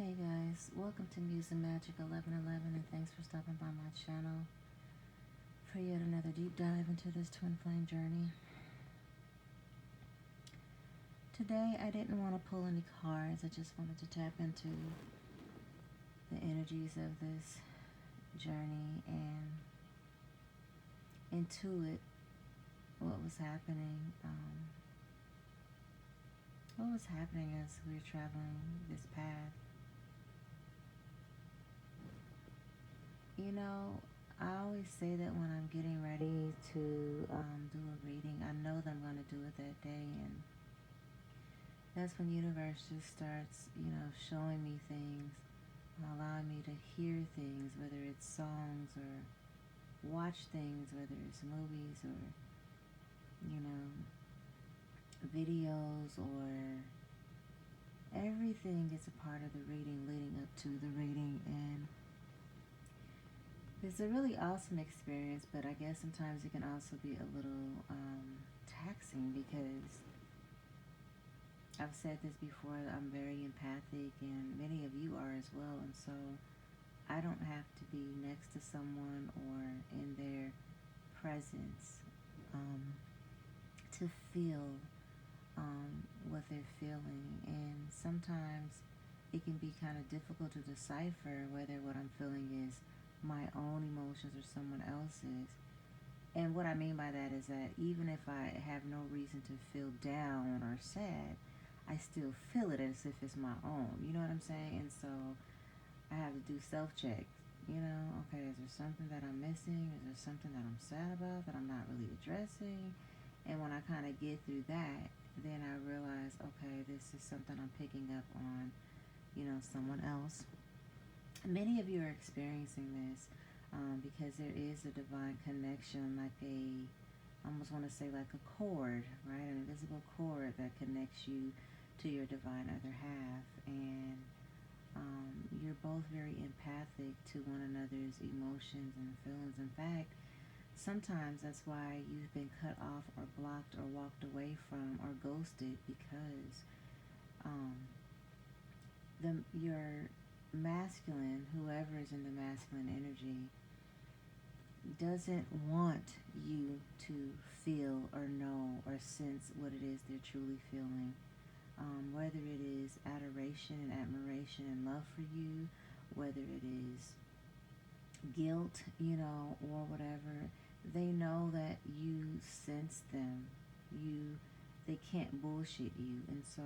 Hey guys, welcome to Music Magic 1111 and thanks for stopping by my channel for yet another deep dive into this twin flame journey. Today I didn't want to pull any cards, I just wanted to tap into the energies of this journey and intuit what was happening. What was happening as we were traveling this path. You know, I always say that when I'm getting ready to do a reading, I know that I'm going to do it that day, and that's when the universe just starts, showing me things, allowing me to hear things, whether it's songs or watch things, whether it's movies or, videos, or everything is a part of the reading leading up to the reading. And it's a really awesome experience, but I guess sometimes it can also be a little taxing because I've said this before, I'm very empathic and many of you are as well, and so I don't have to be next to someone or in their presence to feel what they're feeling, and sometimes it can be kind of difficult to decipher whether what I'm feeling is my own emotions or someone else's. And what I mean by that is that even if I have no reason to feel down or sad, I still feel it as if it's my own. You know what I'm saying? And so I have to do self-check. Okay, is there something that I'm missing? Is there something that I'm sad about that I'm not really addressing? And when I kind of get through that, then I realize, okay, this is something I'm picking up on, someone else. Many of you are experiencing this because there is a divine connection, like I almost want to say like a cord, right? An invisible cord that connects you to your divine other half. And you're both very empathic to one another's emotions and feelings. In fact, sometimes that's why you've been cut off or blocked or walked away from or ghosted, because your masculine, whoever is in the masculine energy, doesn't want you to feel or know or sense what it is they're truly feeling. Whether it is adoration and admiration and love for you, whether it is guilt, or whatever, they know that you sense them. They can't bullshit you, and so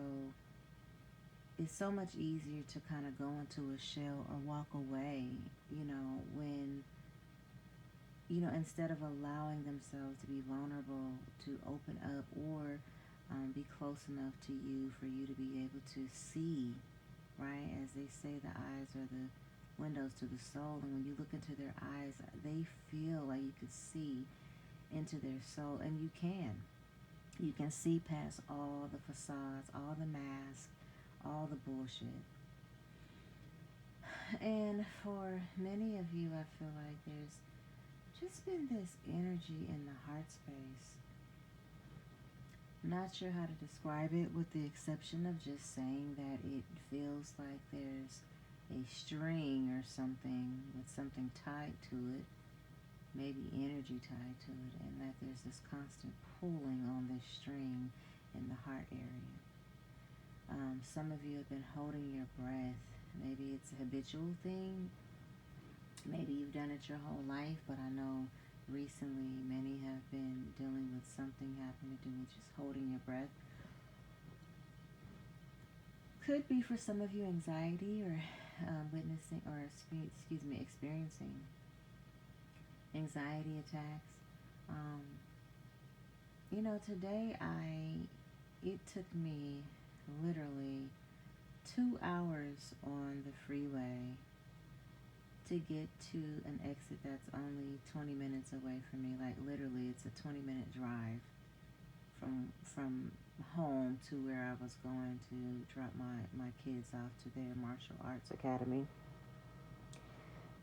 it's so much easier to kind of go into a shell or walk away, when, instead of allowing themselves to be vulnerable, to open up, or be close enough to you for you to be able to see, right? As they say, the eyes are the windows to the soul, and when you look into their eyes, they feel like you could see into their soul, and you can. You can see past all the facades, all the masks, all the bullshit. And for many of you, I feel like there's just been this energy in the heart space. Not sure how to describe it, with the exception of just saying that it feels like there's a string or something with something tied to it, maybe energy tied to it, and that there's this constant pulling on this string in the heart area. Some of you have been holding your breath. Maybe it's a habitual thing. Maybe you've done it your whole life, but I know recently many have been dealing with something having to do with just holding your breath. Could be for some of you anxiety or witnessing or experiencing anxiety attacks. Today it took me literally 2 hours on the freeway to get to an exit that's only 20 minutes away from me. Like literally, it's a 20-minute drive from home to where I was going to drop my kids off to their martial arts academy.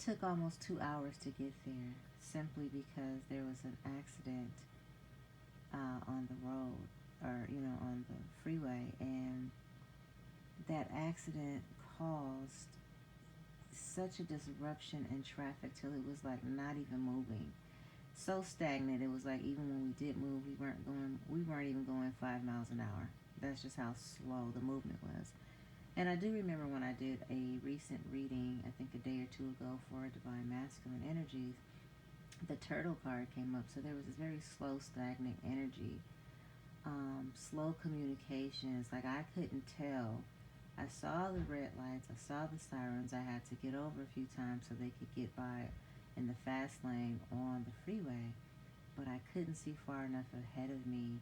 Took almost 2 hours to get there, simply because there was an accident on the road, or on the freeway, and that accident caused such a disruption in traffic till it was like not even moving. So stagnant, it was like even when we did move, we weren't even going 5 miles an hour. That's just how slow the movement was. And I do remember when I did a recent reading, I think a day or two ago, for Divine Masculine Energies, the turtle card came up. So there was this very slow, stagnant energy, slow communications. Like I couldn't tell. I saw the red lights, I saw the sirens. I had to get over a few times so they could get by in the fast lane on the freeway, but I couldn't see far enough ahead of me,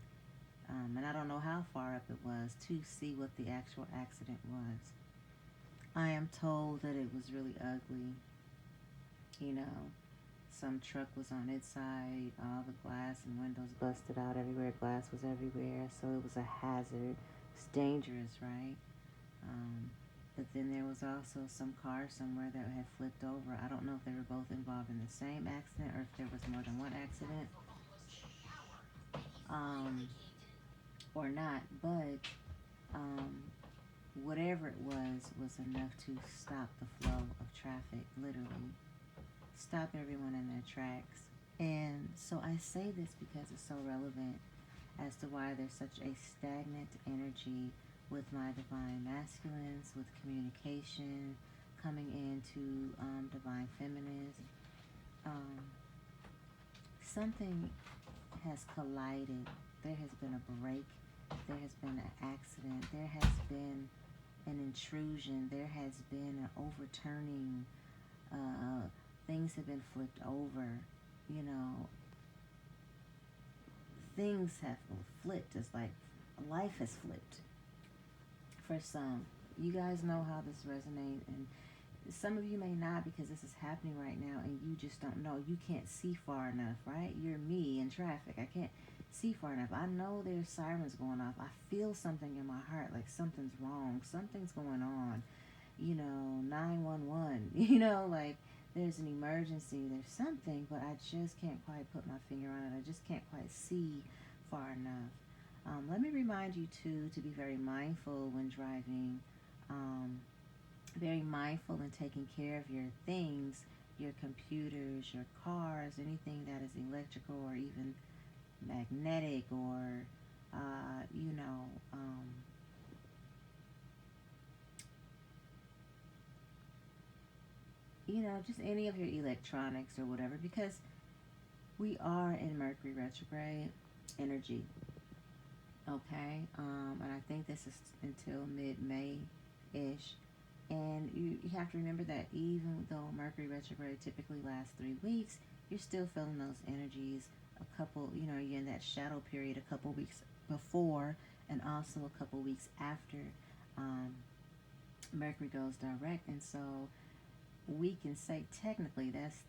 and I don't know how far up it was to see what the actual accident was. I am told that it was really ugly. You know, some truck was on its side, all the glass and windows busted out everywhere, glass was everywhere, so it was a hazard. It's dangerous, right? Um, but then there was also some car somewhere that had flipped over. I don't know if they were both involved in the same accident or if there was more than one accident, um, or not. But um, whatever it was enough to stop the flow of traffic, literally. Stop everyone in their tracks. And so I say this because it's so relevant as to why there's such a stagnant energy with my divine masculines, with communication, coming into divine feminines. Um, Something has collided. There has been a break. There has been an accident. There has been an intrusion. There has been an overturning. Things have been flipped over. You know, things have flipped. It's like life has flipped for some. You guys know how this resonates, and some of you may not, because this is happening right now and you just don't know. You can't see far enough, right? You're me in traffic. I can't see far enough. I know there's sirens going off. I feel something in my heart, like something's wrong. Something's going on. 911. Like there's an emergency. There's something, but I just can't quite put my finger on it. I just can't quite see far enough. Let me remind you, too, to be very mindful when driving. Very mindful in taking care of your things, your computers, your cars, anything that is electrical or even magnetic, or, just any of your electronics or whatever, because we are in Mercury retrograde energy. Okay, and I think this is until mid-May-ish. And you have to remember that even though Mercury retrograde typically lasts 3 weeks, you're still feeling those energies a couple, you're in that shadow period a couple weeks before and also a couple weeks after Mercury goes direct. And so we can say technically that's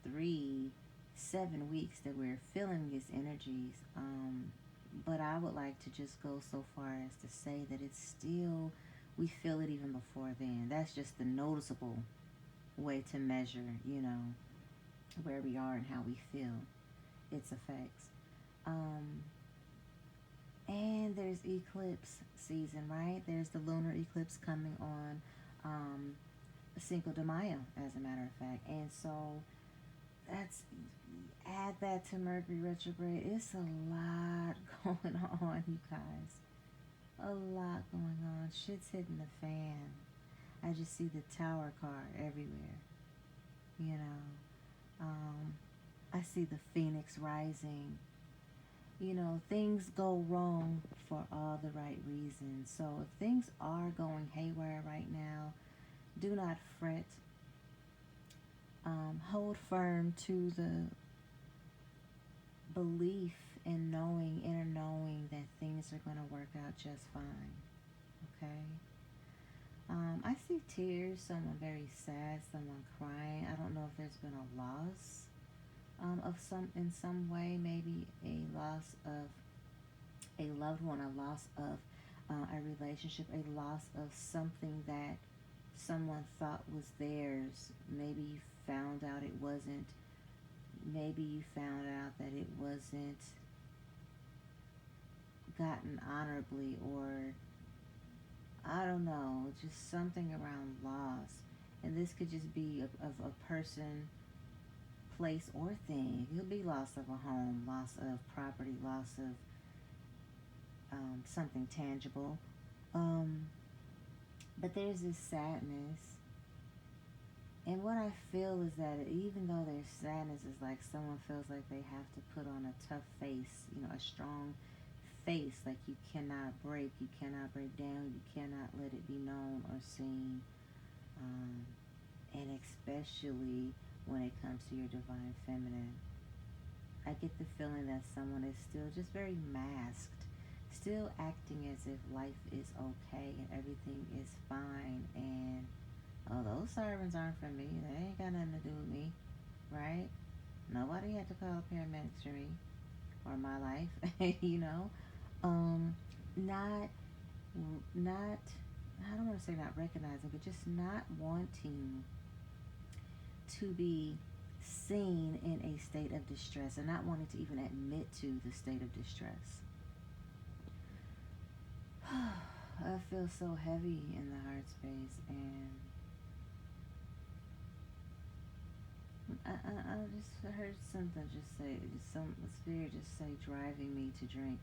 7 weeks that we're feeling these energies. But I would like to just go so far as to say that it's still, we feel it even before then. That's just the noticeable way to measure, where we are and how we feel its effects. And there's eclipse season, right? There's the lunar eclipse coming on Cinco de Mayo, as a matter of fact. And so add that to Mercury retrograde. It's a lot going on, you guys. A lot going on. Shit's hitting the fan. I just see the Tower card everywhere. I see the Phoenix rising. Things go wrong for all the right reasons. So if things are going haywire right now, do not fret. Hold firm to the belief in inner knowing that things are going to work out just fine. Okay? I see tears, someone very sad, someone crying. I don't know if there's been a loss in some way, maybe a loss of a loved one, a loss of a relationship, a loss of something that someone thought was theirs. Maybe you found out it wasn't. Maybe you found out that it wasn't gotten honorably, or I don't know, just something around loss. And this could just be of a person, place, or thing. It could be loss of a home, loss of property, loss of something tangible. Um, but there's this sadness. And what I feel is that even though there's sadness, it's like someone feels like they have to put on a tough face, a strong face, like you cannot break down, you cannot let it be known or seen. Um, and especially when it comes to your divine feminine. I get the feeling that someone is still just very masked, still acting as if life is okay and everything is fine. And oh, those sirens aren't for me. They ain't got nothing to do with me, right? Nobody had to call the paramedics for me or my life, Um, not, not, I don't want to say not recognizing, but just not wanting to be seen in a state of distress and not wanting to even admit to the state of distress. I feel so heavy in the heart space, and I just heard something just say, some spirit just say, driving me to drink.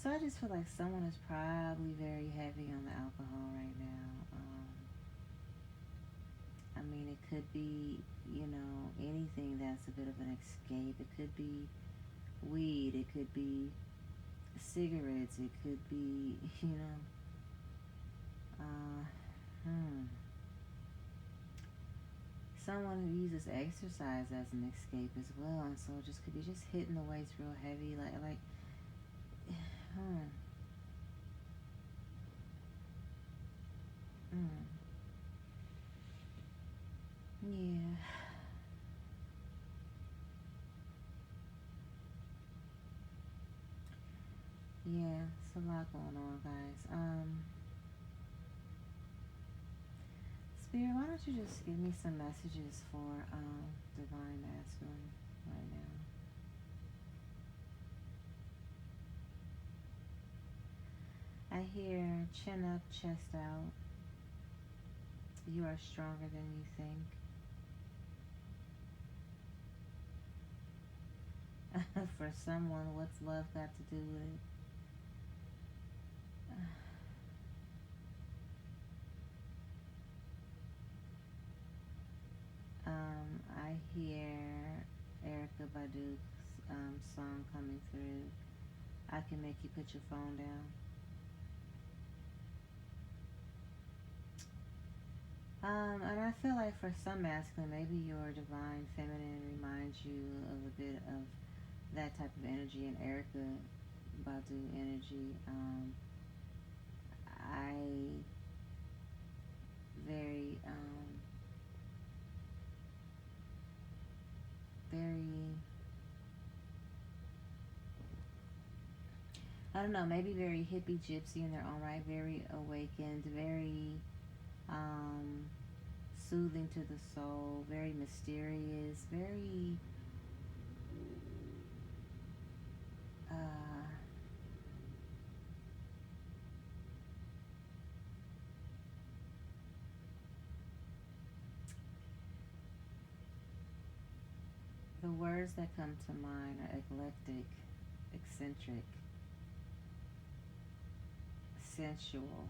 So I just feel like someone is probably very heavy on the alcohol right now. I mean, it could be, anything that's a bit of an escape. It could be weed. It could be cigarettes. It could be, uh, hmm. Someone who uses exercise as an escape as well, and so it just could be just hitting the weights real heavy, like, hmm, hmm, yeah, yeah, it's a lot going on, guys. Spirit, why don't you just give me some messages for divine masculine right now? I hear chin up, chest out. You are stronger than you think. For someone, what's love got to do with it? I hear Erica Badu's song coming through. I can make you put your phone down. And I feel like for some masculine, maybe your divine feminine reminds you of a bit of that type of energy, and Erica Badu energy. I very, very, I don't know, maybe very hippie gypsy in their own right, very awakened, very um, soothing to the soul, very mysterious, very uh, the words that come to mind are eclectic, eccentric, sensual.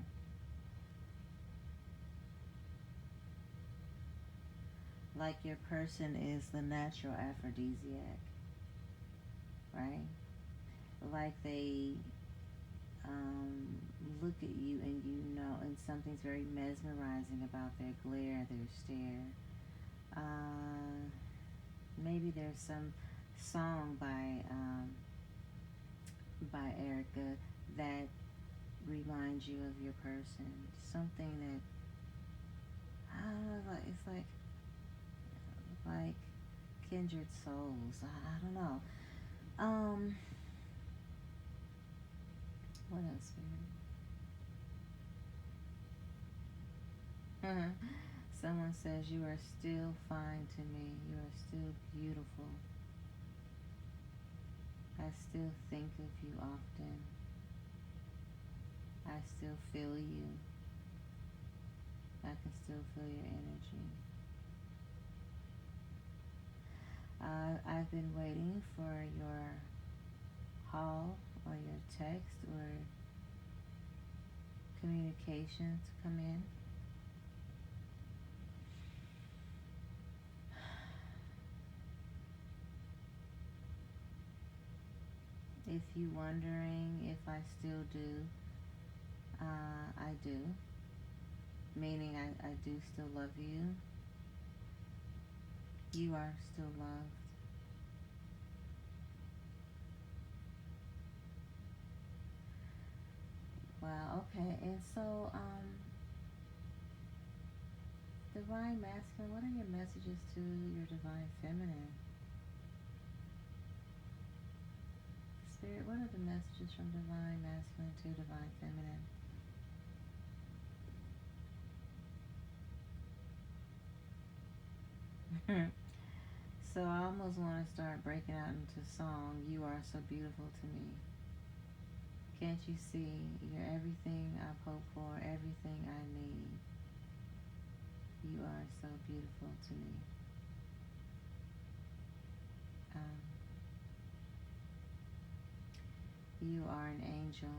Like your person is the natural aphrodisiac, right? Like they um, look at you and and something's very mesmerizing about their glare, their stare. Uh, Maybe there's some song by Erica that reminds you of your person. Something that I don't know, like kindred souls. I don't know. Um, what else? Someone says you are still fine to me. You are still beautiful. I still think of you often. I still feel you. I can still feel your energy. I've been waiting for your call or your text or communication to come in. If you're wondering if I still do, I do. Meaning I do still love you. You are still loved. Wow, okay. And so, divine masculine, what are your messages to your divine feminine? Spirit, what are the messages from divine masculine to divine feminine? So I almost want to start breaking out into song. You are so beautiful to me. Can't you see? You're everything I've hoped for, everything I need. You are so beautiful to me. Um, you are an angel.